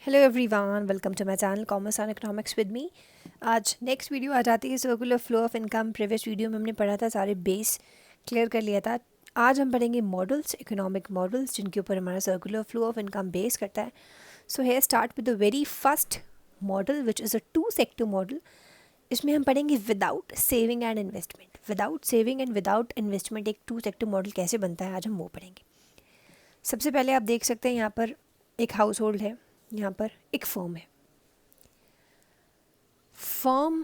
Hello everyone, welcome to my channel commerce and economics with me. आज next video आ जाती है circular flow of income. Previous video में हमने पढ़ा था, सारे बेस क्लियर कर लिया था। आज हम पढ़ेंगे मॉडल्स, इकोनॉमिक मॉडल्स, जिनके ऊपर हमारा circular flow of income base करता है। So here start with the very first model which is a two sector model. इसमें हम पढ़ेंगे without saving and investment. Without saving and without investment एक two sector model कैसे बनता है, आज हम वो पढ़ेंगे। सबसे पहले आप देख सकते हैं यहाँ पर एक हाउस होल्ड है, यहाँ पर एक फर्म है। फर्म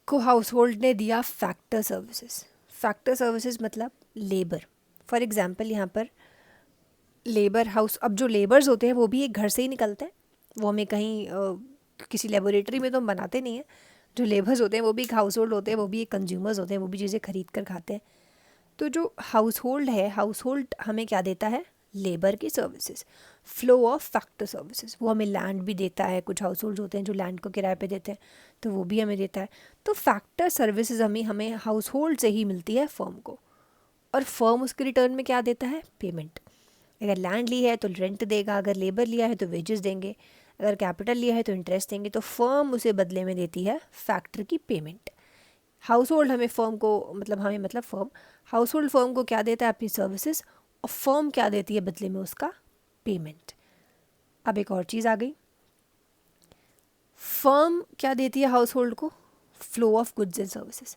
को हाउस होल्ड ने दिया फैक्टर सर्विसेज। फैक्टर सर्विसेज मतलब लेबर। फॉर एग्जांपल यहाँ पर लेबर हाउस, अब जो लेबर्स होते हैं वो भी एक घर से ही निकलते हैं, वो हमें कहीं किसी लेबोरेटरी में तो हम बनाते नहीं हैं। जो लेबर्स होते हैं वो भी एक हाउस होल्ड होते हैं, वो भी एक कंज्यूमर्स होते हैं, वो भी चीज़ें खरीद कर खाते हैं। तो जो हाउस होल्ड है, हाउस होल्ड हमें क्या देता है? लेबर की services, flow of factor services. वो हमें लैंड भी देता है, कुछ हाउस होल्ड होते हैं जो लैंड को किराए पे देते हैं, तो वो भी हमें देता है। तो फैक्टर सर्विसेज हमें हाउस होल्ड से ही मिलती है फर्म को, और फर्म उसके रिटर्न में क्या देता है? पेमेंट। अगर लैंड ली है तो रेंट देगा, अगर लेबर लिया है तो वेजेस देंगे, अगर कैपिटल लिया है तो इंटरेस्ट देंगे। तो फर्म उसे बदले में देती है फैक्टर की पेमेंट। हाउस होल्ड हमें फर्म को मतलब फर्म हाउस होल्ड फर्म को क्या देता है? अपनी सर्विसेज, और फर्म क्या देती है बदले में? उसका पेमेंट। अब एक और चीज़ आ गई, फर्म क्या देती है हाउस होल्ड को? Flow of goods and services.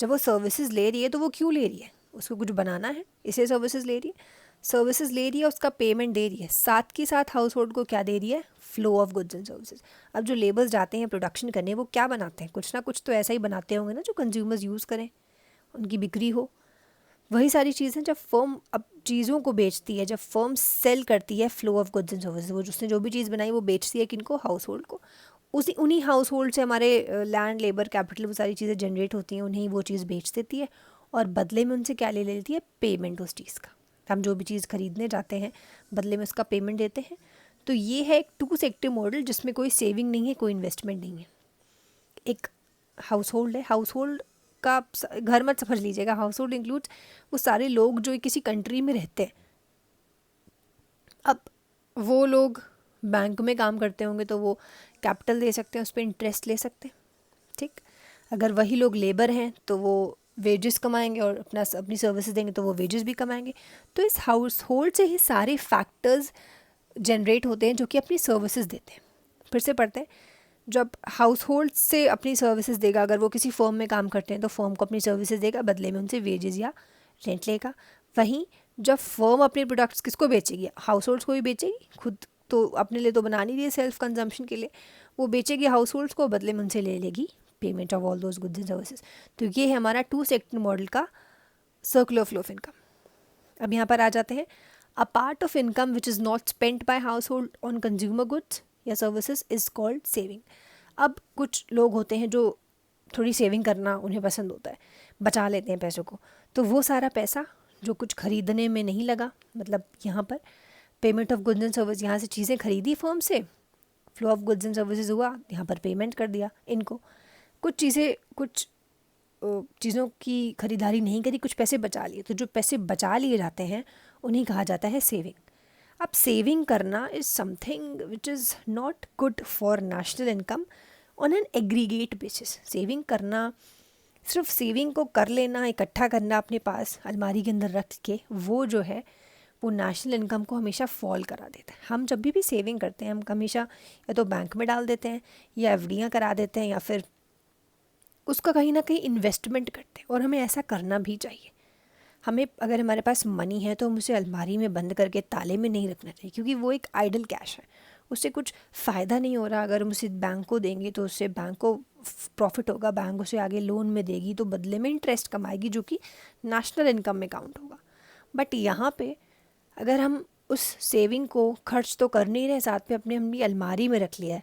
जब वो सर्विसेज ले रही है तो वो क्यों ले रही है? उसको कुछ बनाना है, इसे सर्विसेज ले रही है। सर्विसेज ले रही है, उसका पेमेंट दे रही है, साथ के साथ हाउस होल्ड को क्या दे रही है? Flow of goods and services. अब जो लेबर्स जाते हैं प्रोडक्शन करने, वो क्या बनाते हैं? कुछ ना कुछ तो ऐसा ही बनाते होंगे ना जो कंज्यूमर्स यूज़ करें, उनकी बिक्री हो। वही सारी चीज़ें जब फर्म अब चीज़ों को बेचती है, जब फर्म सेल करती है flow of goods and services, वो उसने जो भी चीज़ बनाई वो बेचती है किनको? हाउस होल्ड को। उन्हीं हाउस होल्ड से हमारे लैंड, लेबर, कैपिटल, वो सारी चीज़ें जनरेट होती हैं, उन्हें वो चीज़ बेच देती है, और बदले में उनसे क्या ले लेती है? पेमेंट उस चीज़ का। हम जो भी चीज़ खरीदने जाते हैं बदले में उसका पेमेंट देते हैं। तो ये है एक टू सेक्टर मॉडल जिसमें कोई सेविंग नहीं है, कोई इन्वेस्टमेंट नहीं है। एक हाउस होल्ड है, हाउस होल्ड का घर मत समझ लीजिएगा, हाउस होल्ड इंक्लूड्स वो सारे लोग जो किसी कंट्री में रहते हैं। अब वो लोग बैंक में काम करते होंगे तो वो कैपिटल दे सकते हैं, उस पर इंटरेस्ट ले सकते हैं, ठीक। अगर वही लोग लेबर हैं तो वो वेजेस कमाएंगे और अपनी सर्विसेज देंगे तो वो वेजेस भी कमाएंगे। तो इस हाउस होल्ड से ही सारे फैक्टर्स जनरेट होते हैं जो कि अपनी सर्विसेज देते हैं। फिर से पढ़ते हैं, जब हाउस होल्ड से अपनी सर्विसेज देगा, अगर वो किसी फर्म में काम करते हैं तो फर्म को अपनी सर्विसेज देगा, बदले में उनसे वेजेस या रेंट लेगा। वहीं जब फर्म अपने प्रोडक्ट्स किसको बेचेगी? हाउस होल्ड्स को ही बेचेगी, खुद तो अपने लिए तो बना नहीं रही है सेल्फ कंजम्पशन के लिए, वो बेचेगी हाउस होल्ड्स को, बदले में उनसे ले लेगी payment of all those goods and services. तो ये है हमारा टू सेक्टर मॉडल का सर्कुलर फ्लो ऑफ इनकम। अब यहाँ पर आ जाते हैं, a part of income which is not spent by household on consumer goods या सर्विसेज इज कॉल्ड सेविंग। अब कुछ लोग होते हैं जो थोड़ी सेविंग करना उन्हें पसंद होता है, बचा लेते हैं पैसों को, तो वो सारा पैसा जो कुछ खरीदने में नहीं लगा, मतलब यहाँ पर payment of goods and service, यहाँ से चीज़ें खरीदी फर्म से, flow of goods and services हुआ, यहाँ पर पेमेंट कर दिया इनको। कुछ चीज़ों की खरीदारी नहीं करी, कुछ पैसे बचा लिए, तो जो पैसे बचा लिए जाते हैं उन्हें कहा जाता है सेविंग। अब सेविंग करना is something which is not good for national income on an aggregate basis. Saving करना, सिर्फ सेविंग को कर लेना, इकट्ठा करना अपने पास अलमारी के अंदर रख के, वो जो है वो नेशनल इनकम को हमेशा फॉल करा देता है। हम जब भी सेविंग करते हैं, हम हमेशा या तो बैंक में डाल देते हैं, या एफडियाँ करा देते हैं, या फिर उसका कहीं ना कहीं इन्वेस्टमेंट करते हैं, और हमें ऐसा करना भी चाहिए। हमें, अगर हमारे पास मनी है तो हम उसे अलमारी में बंद करके ताले में नहीं रखना चाहिए, क्योंकि वो एक आइडल कैश है, उससे कुछ फ़ायदा नहीं हो रहा। अगर हम उसे बैंक को देंगे तो उससे बैंक को प्रॉफिट होगा, बैंक उसे आगे लोन में देगी तो बदले में इंटरेस्ट कमाएगी, जो कि नेशनल इनकम में काउंट होगा। बट यहाँ पे अगर हम उस सेविंग को खर्च तो कर नहीं रहे, साथ में अपनी अलमारी में रख लिया है,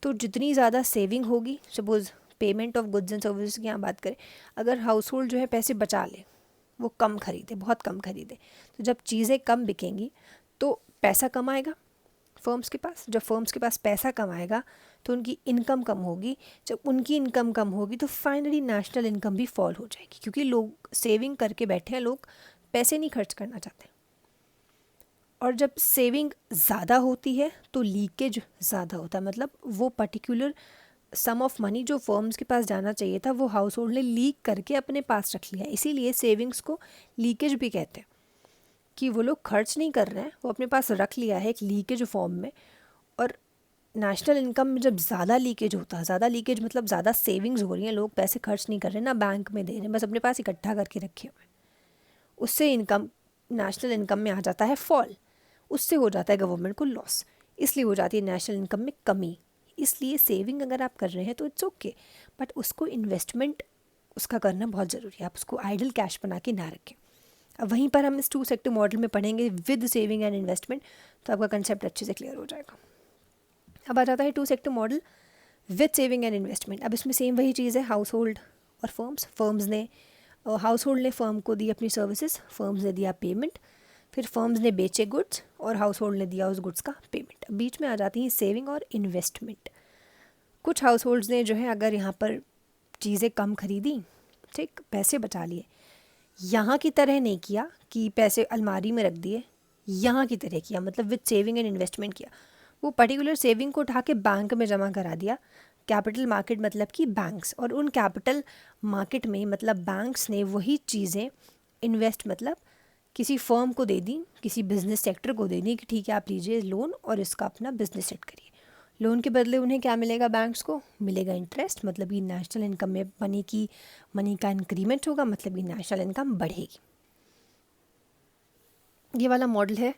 तो जितनी ज़्यादा सेविंग होगी, suppose payment of goods and services की यहाँ बात करें, अगर हाउस होल्ड जो है पैसे बचा ले, वो कम खरीदे, बहुत कम खरीदे, तो जब चीज़ें कम बिकेंगी तो पैसा कम आएगा फर्म्स के पास। जब फर्म्स के पास पैसा कम आएगा तो उनकी इनकम कम होगी, जब उनकी इनकम कम होगी तो फाइनली नेशनल इनकम भी फॉल हो जाएगी, क्योंकि लोग सेविंग करके बैठे हैं, लोग पैसे नहीं खर्च करना चाहते। और जब सेविंग ज़्यादा होती है तो लीकेज ज़्यादा होता है, मतलब वो पर्टिकुलर सम ऑफ मनी जो फर्म्स के पास जाना चाहिए था वो हाउस होल्ड ने लीक करके अपने पास रख लिया। इसीलिए सेविंग्स को लीकेज भी कहते हैं, कि वो लोग खर्च नहीं कर रहे हैं, वो अपने पास रख लिया है एक लीकेज फॉर्म में। और नेशनल इनकम में जब ज़्यादा लीकेज होता है, ज़्यादा लीकेज मतलब ज़्यादा सेविंग्स हो रही हैं, लोग पैसे खर्च नहीं कर रहे, ना बैंक में दे रहे हैं, बस अपने पास इकट्ठा करके रखे हुए हैं, उससे इनकम, नेशनल इनकम में आ जाता है फॉल, उससे हो जाता है गवर्नमेंट को लॉस, इसलिए हो जाती है नेशनल इनकम में कमी। इसलिए सेविंग अगर आप कर रहे हैं तो इट्स ओके, बट उसको इन्वेस्टमेंट उसका करना बहुत ज़रूरी है, आप उसको आइडल कैश बना के ना रखें। अब वहीं पर हम इस 2 सेक्टर मॉडल में पढ़ेंगे विद सेविंग एंड इन्वेस्टमेंट, तो आपका कंसेप्ट अच्छे से क्लियर हो जाएगा। अब आ जाता है 2 sector model with saving and investment. अब इसमें सेम वही चीज़ है, हाउस होल्ड और फर्म्स ने, हाउस होल्ड ने फर्म को दी अपनी सर्विसेज, फर्म्स ने दिया पेमेंट, फिर फर्म्स ने बेचे गुड्स और हाउस होल्ड ने दिया उस गुड्स का पेमेंट। अब बीच में आ जाती हैं सेविंग और इन्वेस्टमेंट। कुछ हाउस होल्ड्स ने जो है अगर यहाँ पर चीज़ें कम खरीदी, ठीक, पैसे बचा लिए, यहाँ की तरह नहीं किया कि पैसे अलमारी में रख दिए, यहाँ की तरह किया, मतलब विद सेविंग एंड इन्वेस्टमेंट किया, वो पर्टिकुलर सेविंग को उठा के बैंक में जमा करा दिया। कैपिटल मार्केट मतलब कि बैंक्स, और उन कैपिटल मार्केट में मतलब बैंक्स ने वही चीज़ें इन्वेस्ट मतलब किसी फर्म को दे दी, किसी बिजनेस सेक्टर को दे दी कि ठीक है आप लीजिए लोन और इसका अपना बिजनेस सेट करिए। लोन के बदले उन्हें क्या मिलेगा, बैंक्स को मिलेगा इंटरेस्ट, मतलब कि नेशनल इनकम में मनी का इंक्रीमेंट होगा, मतलब कि नेशनल इनकम बढ़ेगी। ये वाला मॉडल है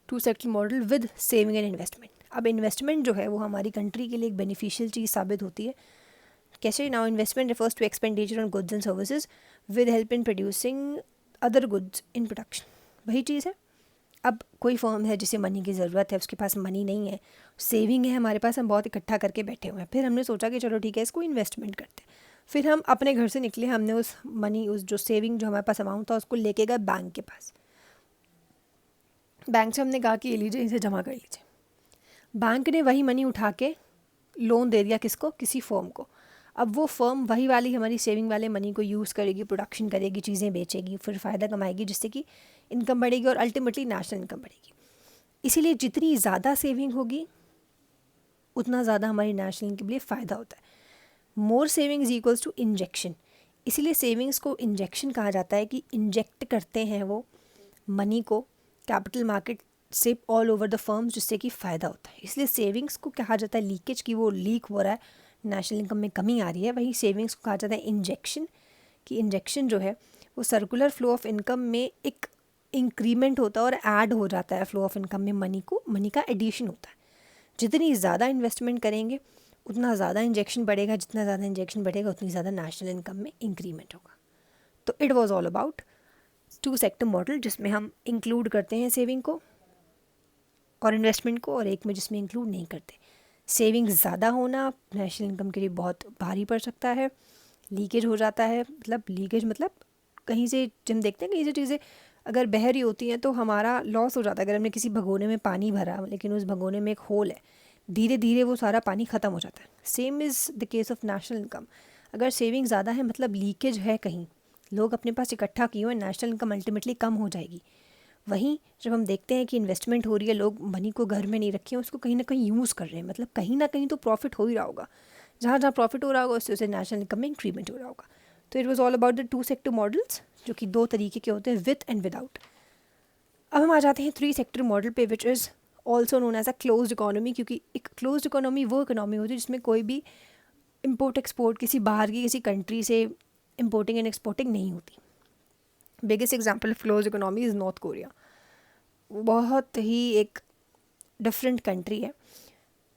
2 sector model with saving and investment. अब इन्वेस्टमेंट जो है वो हमारी कंट्री के लिए एक बेनिफिशियल चीज़ साबित होती है। कैसे? Now investment refers to expenditure on goods and services with help in producing other goods in production. वही चीज़ है। अब कोई फर्म है जिसे मनी की ज़रूरत है, उसके पास मनी नहीं है, सेविंग है हमारे पास, हम बहुत इकट्ठा करके बैठे हुए हैं, फिर हमने सोचा कि चलो ठीक है इसको इन्वेस्टमेंट करते हैं। फिर हम अपने घर से निकले, हमने उस मनी, उस जो सेविंग जो हमारे पास अमाउंट था उसको लेके गए बैंक के पास। बैंक से हमने कहा कि ये लीजिए, इसे जमा कर लीजिए। बैंक ने वही मनी उठा के लोन दे दिया किसको, किसी फर्म को। अब वो फर्म वही वाली हमारी सेविंग वाले मनी को यूज़ करेगी, प्रोडक्शन करेगी, चीज़ें बेचेगी, फिर फ़ायदा कमाएगी, जिससे कि इनकम बढ़ेगी और अल्टीमेटली नेशनल इनकम बढ़ेगी। इसीलिए जितनी ज़्यादा सेविंग होगी उतना ज़्यादा हमारी नेशनल इनकम के लिए फ़ायदा होता है। मोर सेविंग्स इक्वल्स टू इंजेक्शन। इसीलिए सेविंग्स को इंजेक्शन कहा जाता है, कि इंजेक्ट करते हैं वो मनी को कैपिटल मार्केट से ऑल ओवर द फर्म्स, जिससे कि फ़ायदा होता है। इसलिए सेविंग्स को कहा जाता है लीकेज, की वो लीक हो रहा है, नेशनल इनकम में कमी आ रही है। वहीं सेविंग्स को कहा जाता है इंजेक्शन, कि इंजेक्शन जो है वो सर्कुलर फ्लो ऑफ इनकम में एक इंक्रीमेंट होता है और ऐड हो जाता है फ्लो ऑफ इनकम में, मनी का एडिशन होता है। जितनी ज़्यादा इन्वेस्टमेंट करेंगे उतना ज़्यादा इंजेक्शन बढ़ेगा, जितना ज़्यादा इंजेक्शन बढ़ेगा उतनी ज़्यादा नेशनल इनकम में इंक्रीमेंट होगा। तो it was all about 2 sector model, जिसमें हम इंक्लूड करते हैं सेविंग को और इन्वेस्टमेंट को, और एक में जिसमें इंक्लूड नहीं करते। सेविंग ज़्यादा होना नेशनल इनकम के लिए बहुत भारी पड़ सकता है, लीकेज हो जाता है, मतलब लीकेज मतलब कहीं से हम देखते हैं कहीं से चीज़ें अगर बह रही होती हैं तो हमारा लॉस हो जाता है। अगर हमने किसी भगोने में पानी भरा लेकिन उस भगोने में एक होल है, धीरे धीरे वो सारा पानी ख़त्म हो जाता है। Same is the case of national income. अगर सेविंग ज़्यादा है मतलब लीकेज है, कहीं लोग अपने पास इकट्ठा किए हुए, नेशनल इनकम अल्टीमेटली कम हो जाएगी। वहीं जब हम देखते हैं कि इन्वेस्टमेंट हो रही है, लोग मनी को घर में नहीं रखे हैं, उसको कहीं ना कहीं यूज़ कर रहे हैं, मतलब कहीं ना कहीं तो प्रॉफिट हो ही रहा होगा। जहाँ जहाँ प्रॉफिट हो रहा होगा उससे नेशनल इनकम में इंक्रीमेंट हो रहा होगा। तो it was all about the 2 sector models, जो कि 2 तरीके के होते हैं, विथ एंड विदाउट। अब हम आ जाते हैं 3 सेक्टर मॉडल पे, which is also known as a closed economy. क्योंकि एक क्लोज्ड इकोनॉमी वो इकोनॉमी होती है जिसमें कोई भी इम्पोर्ट एक्सपोर्ट किसी बाहर की किसी कंट्री से इम्पोर्टिंग एंड एक्सपोर्टिंग नहीं होती। Biggest example of close economy is north Korea. बहुत ही एक डिफरेंट कंट्री है,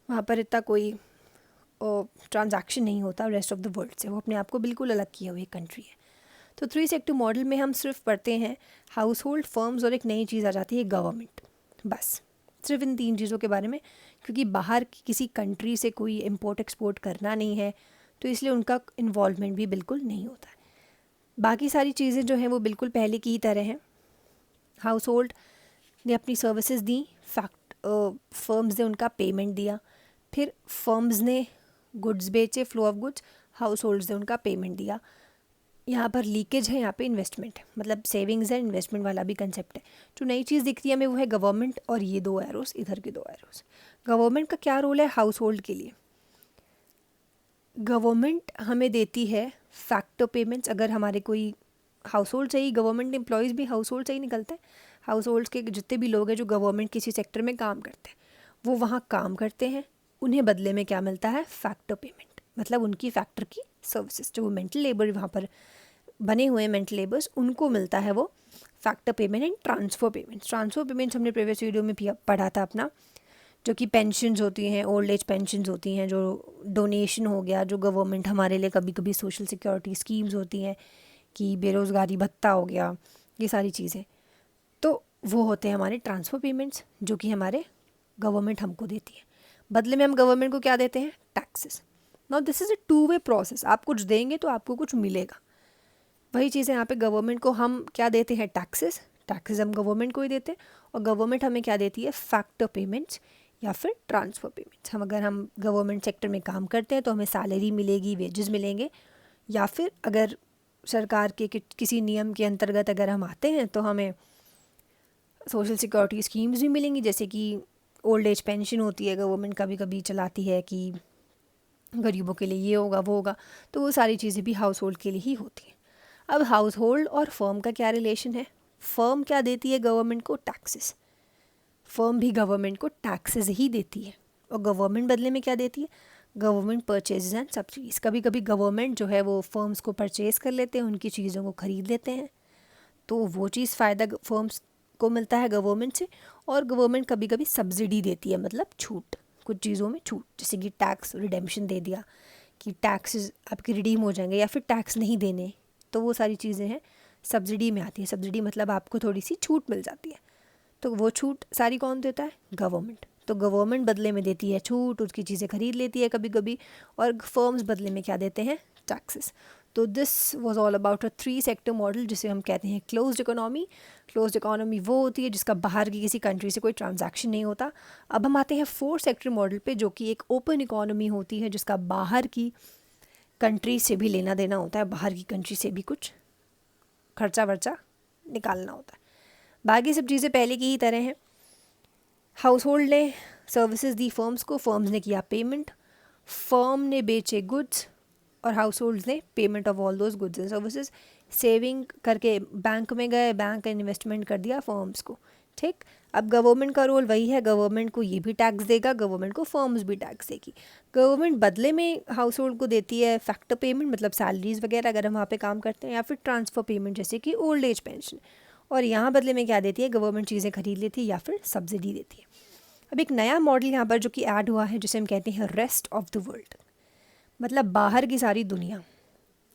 वहाँ पर इतना कोई ट्रांजैक्शन नहीं होता रेस्ट ऑफ द वर्ल्ड से, वो अपने आप को बिल्कुल अलग किया हुई कंट्री है। तो 3 सेक्टर मॉडल में हम सिर्फ पढ़ते हैं हाउस होल्ड, फर्म्स और एक नई चीज़ आ जाती है गवर्नमेंट, बस सिर्फ इन 3 चीज़ों के बारे में। क्योंकि बाहर की किसी कंट्री से कोई इम्पोर्ट एक्सपोर्ट करना नहीं है, तो इसलिए उनका इन्वॉल्वमेंट भी बिल्कुल नहीं होता है। बाकी सारी चीज़ें जो हैं वो बिल्कुल पहले की ही तरह हैं। हाउस होल्ड ने अपनी सर्विसेज दी, फर्म्स ने उनका पेमेंट दिया, फिर फर्म्स ने गुड्स बेचे, flow of goods, house holds ने उनका पेमेंट दिया। यहाँ पर लीकेज है, यहाँ पे इन्वेस्टमेंट है, मतलब सेविंग्स है, इन्वेस्टमेंट वाला भी कंसेप्ट है। जो नई चीज़ दिख रही है हमें वो है गवर्नमेंट, और ये 2 एरोस, इधर के 2 एरोस। गवर्नमेंट का क्या रोल है हाउस होल्ड के लिए? गवर्नमेंट हमें देती है फैक्टर पेमेंट्स। अगर हमारे कोई हाउस होल्ड चाहिए, गवर्नमेंट एम्प्लॉयज़ भी हाउस होल्ड चाहिए निकलते हैं। हाउस होल्ड्स के जितने भी लोग हैं जो गवर्नमेंट किसी सेक्टर में काम करते हैं, वो वहाँ काम करते हैं, उन्हें बदले में क्या मिलता है? Factor payment. मतलब उनकी फैक्टर की सर्विसेज, जो मेंटल लेबर वहाँ पर बने हुए मेंटल लेबर्स, उनको मिलता है वो factor payment and transfer payments. Transfer payments हमने प्रीवियस वीडियो में पढ़ा था अपना, जो कि पेंशन्स होती हैं, ओल्ड एज पेंशन्स होती हैं, जो डोनेशन हो गया, जो गवर्नमेंट हमारे लिए कभी कभी सोशल सिक्योरिटी स्कीम्स होती हैं, कि बेरोज़गारी भत्ता हो गया, ये सारी चीज़ें, तो वो होते हैं हमारे ट्रांसफ़र पेमेंट्स, जो कि हमारे गवर्नमेंट हमको देती है। बदले में हम गवर्नमेंट को क्या देते हैं? Taxes. Now this is a 2 way process. आप कुछ देंगे तो आपको कुछ मिलेगा। वही चीज़ है यहाँ पे, गवर्नमेंट को हम क्या देते हैं? टैक्सेस। टैक्सेस हम गवर्नमेंट को ही देते हैं, और गवर्नमेंट हमें क्या देती है? फैक्टर पेमेंट्स या फिर ट्रांसफ़र पेमेंट्स। अगर हम गवर्नमेंट सेक्टर में काम करते हैं तो हमें सैलरी मिलेगी, वेजेस मिलेंगे, या फिर अगर सरकार के किसी नियम के अंतर्गत अगर हम आते हैं तो हमें सोशल सिक्योरिटी स्कीम्स भी मिलेंगी, जैसे कि ओल्ड एज पेंशन होती है, गवर्नमेंट कभी कभी चलाती है कि गरीबों के लिए ये होगा वो होगा, तो वो सारी चीज़ें भी हाउस होल्ड के लिए ही होती हैं। अब हाउस होल्ड और फर्म का क्या रिलेशन है? फर्म क्या देती है गवर्नमेंट को? टैक्सेस। फर्म भी गवर्नमेंट को टैक्सेस ही देती है, और गवर्नमेंट बदले में क्या देती है? Government purchase and subsidies. कभी कभी गवर्नमेंट जो है वो फर्म्स को परचेज़ कर लेते हैं, उनकी चीज़ों को ख़रीद लेते हैं, तो वो चीज़ फ़ायदा फर्म्स को मिलता है गवर्नमेंट से। और गवर्नमेंट कभी कभी सब्सिडी देती है, मतलब छूट, कुछ चीज़ों में छूट, जैसे कि टैक्स रिडेम्पशन दे दिया, कि टैक्सेस आपके रिडीम हो जाएंगे, या फिर टैक्स नहीं देने, तो वो सारी चीज़ें हैं सब्सिडी में आती है। सब्सिडी मतलब आपको थोड़ी सी छूट मिल जाती है, तो वो छूट सारी कौन देता है? गवर्नमेंट। तो गवर्नमेंट बदले में देती है छूट, उसकी चीज़ें खरीद लेती है कभी कभी, और फर्म्स बदले में क्या देते हैं? टैक्सेस। तो this was all about a 3 sector model, जिसे हम कहते हैं क्लोज्ड इकोनॉमी। क्लोज्ड इकोनॉमी वो होती है जिसका बाहर की किसी कंट्री से कोई ट्रांजैक्शन नहीं होता। अब हम आते हैं 4 सेक्टर मॉडल पे, जो कि एक ओपन इकोनॉमी होती है, जिसका बाहर की कंट्री से भी लेना देना होता है, बाहर की कंट्री से भी कुछ खर्चा वर्चा निकालना होता है। बाकी सब चीज़ें पहले की ही तरह हैं। हाउस होल्ड ने सर्विसेज दी फर्म्स को, फर्म्स ने किया पेमेंट, फर्म ने बेचे गुड्स, और हाउस होल्ड्स ने payment of all those goods and services. Saving करके बैंक में गए, बैंक ने इन्वेस्टमेंट कर दिया फर्म्स को। ठीक, अब गवर्नमेंट का रोल वही है, गवर्नमेंट को ये भी टैक्स देगा, गवर्नमेंट को फर्म्स भी टैक्स देगी। गवर्नमेंट बदले में हाउस होल्ड को देती है फैक्टर पेमेंट, मतलब सैलरीज वगैरह अगर हम वहाँ पे काम करते हैं, या फिर ट्रांसफ़र पेमेंट जैसे कि ओल्ड एज पेंशन। और यहाँ बदले में क्या देती है? गवर्नमेंट चीज़ें खरीद लेती है या फिर सब्सिडी देती है। अब एक नया मॉडल यहाँ पर जो कि ऐड हुआ है, जिसे हम कहते हैं रेस्ट ऑफ द वर्ल्ड, मतलब बाहर की सारी दुनिया।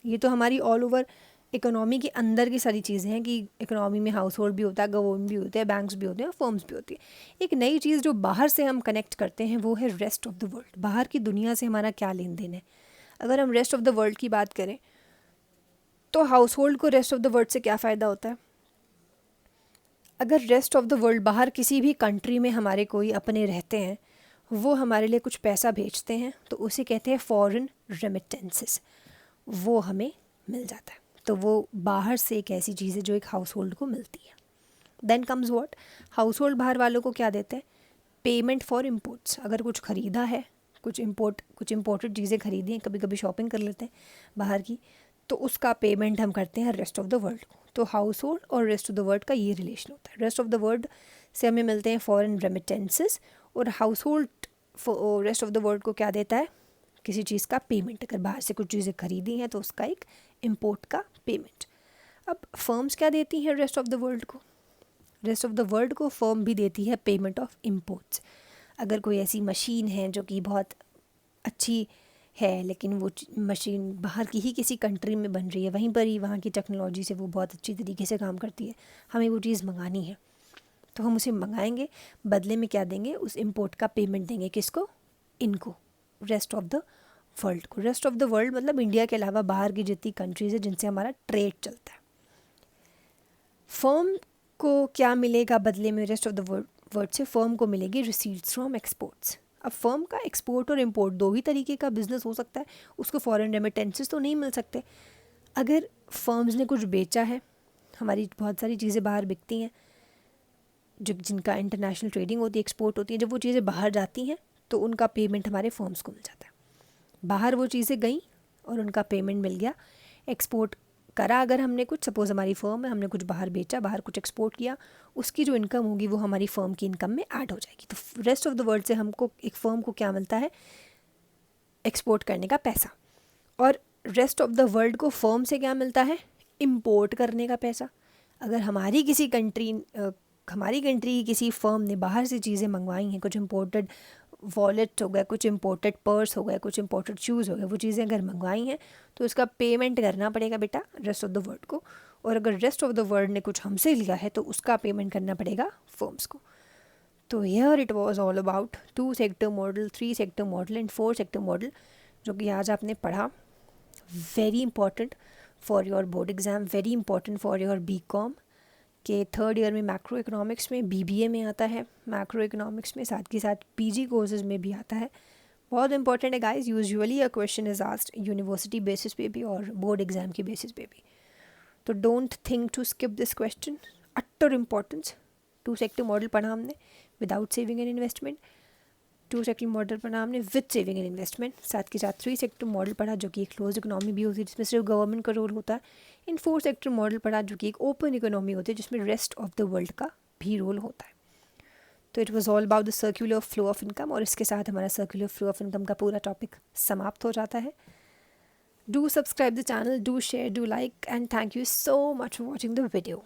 ये तो हमारी ऑल ओवर इकोनॉमी के अंदर की सारी चीज़ें हैं, कि इकोनॉमी में हाउस होल्ड भी होता है, गवर्नमेंट भी होते हैं, बैंक्स भी होते हैं, फर्म्स भी होती है। एक नई चीज़ जो बाहर से हम कनेक्ट करते हैं वो है रेस्ट ऑफ द वर्ल्ड। बाहर की दुनिया से हमारा क्या लेन देन है? अगर हम रेस्ट ऑफ द वर्ल्ड की बात करें तो हाउस होल्ड को रेस्ट ऑफ द वर्ल्ड से क्या फ़ायदा होता है? अगर रेस्ट ऑफ द वर्ल्ड, बाहर किसी भी कंट्री में हमारे कोई अपने रहते हैं, वो हमारे लिए कुछ पैसा भेजते हैं, तो उसे कहते हैं फॉरेन रेमिटेंसेस, वो हमें मिल जाता है। तो वो बाहर से एक ऐसी चीज़ है जो एक हाउस होल्ड को मिलती है। Then comes what? Household बाहर वालों को क्या देते हैं? Payment for imports. अगर कुछ ख़रीदा है, कुछ इम्पोर्टेड चीज़ें खरीदी हैं, कभी कभी शॉपिंग कर लेते हैं बाहर की, तो उसका पेमेंट हम करते हैं रेस्ट ऑफ द वर्ल्ड को। तो हाउस होल्ड और रेस्ट ऑफ द वर्ल्ड का ये रिलेशन होता है। रेस्ट ऑफ द वर्ल्ड से हमें मिलते हैं फॉरेन रेमिटेंसेस, और house hold rest of the world को क्या देता है? किसी चीज़ का पेमेंट। अगर बाहर से कुछ चीज़ें खरीदी हैं तो उसका एक इम्पोर्ट का पेमेंट। अब फर्म्स क्या देती हैं रेस्ट ऑफ द वर्ल्ड को? रेस्ट ऑफ द वर्ल्ड को फर्म भी देती है पेमेंट ऑफ इम्पोर्ट्स। अगर कोई ऐसी मशीन है जो कि बहुत अच्छी है, लेकिन वो मशीन बाहर की ही किसी कंट्री में बन रही है, वहीं पर ही वहाँ की टेक्नोलॉजी से वो बहुत अच्छी तरीके से काम करती है, हमें वो चीज़ मंगानी है, तो हम उसे मंगाएंगे, बदले में क्या देंगे? उस इम्पोर्ट का पेमेंट देंगे। किसको? इनको, रेस्ट ऑफ द वर्ल्ड को। रेस्ट ऑफ द वर्ल्ड मतलब इंडिया के अलावा बाहर की जितनी कंट्रीज़ है जिनसे हमारा ट्रेड चलता है। फर्म को क्या मिलेगा बदले में रेस्ट ऑफ द वर्ल्ड से? फर्म को मिलेगी रिसीट्स फ्रॉम एक्सपोर्ट्स। अब फर्म का एक्सपोर्ट और इम्पोर्ट 2 ही तरीके का बिजनेस हो सकता है, उसको फॉरेन रेमिटेंसेस तो नहीं मिल सकते। अगर फर्म्स ने कुछ बेचा है, हमारी बहुत सारी चीज़ें बाहर बिकती हैं जो जिनका इंटरनेशनल ट्रेडिंग होती है, एक्सपोर्ट होती है, जब वो चीज़ें बाहर जाती हैं तो उनका पेमेंट हमारे फर्म्स को मिल जाता है। बाहर वो चीज़ें गई और उनका पेमेंट मिल गया। एक्सपोर्ट करा अगर हमने कुछ, सपोज़ हमारी फर्म है, हमने कुछ बाहर बेचा, बाहर कुछ एक्सपोर्ट किया, उसकी जो इनकम होगी वो हमारी फर्म की इनकम में ऐड हो जाएगी। तो रेस्ट ऑफ द वर्ल्ड से हमको, एक फर्म को क्या मिलता है? एक्सपोर्ट करने का पैसा। और रेस्ट ऑफ द वर्ल्ड को फर्म से क्या मिलता है? इम्पोर्ट करने का पैसा। अगर हमारी कंट्री की किसी फर्म ने बाहर से चीज़ें मंगवाई हैं, कुछ इम्पोर्टेड वॉलेट हो गया, कुछ इम्पोर्टेड पर्स हो गया, कुछ इम्पोर्टेड शूज़ हो गए, वो चीज़ें अगर मंगवाई हैं तो उसका पेमेंट करना पड़ेगा बेटा रेस्ट ऑफ द वर्ल्ड को। और अगर रेस्ट ऑफ द वर्ल्ड ने कुछ हमसे लिया है तो उसका पेमेंट करना पड़ेगा फर्म्स को। तो here it was all about 2 sector model, 3 sector model and 4 sector model, जो कि आज आपने पढ़ा। Very important for your board exam, very important for your B Com के थर्ड ईयर में, मैक्रो इकोनॉमिक्स में, बीबीए में आता है मैक्रो इकोनॉमिक्स में, साथ के साथ पीजी कोर्सेज में भी आता है। बहुत इंपॉर्टेंट है guys. Usually a question is asked university basis पे भी और बोर्ड एग्जाम की बेसिस पे भी। तो don't think to skip this question, utter importance. 2 sector model पढ़ा हमने without saving and investment, 2 sector model पढ़ा हमने विद सेविंग एंड इन्वेस्टमेंट, साथ के साथ 3 सेक्टर मॉडल पढ़ा जो कि एक क्लोज इकोनॉमी भी होती है जिसमें सिर्फ गवर्नमेंट का रोल होता है। इन 4 सेक्टर मॉडल पढ़ा जो कि एक ओपन इकोनॉमी होती है जिसमें रेस्ट ऑफ द वर्ल्ड का भी रोल होता है। तो it was all about the circular flow of income, और इसके साथ हमारा सर्कुलर फ्लो ऑफ इनकम का पूरा टॉपिक समाप्त हो जाता है। Do subscribe the channel, do share, do like, and thank you so much for watching the video.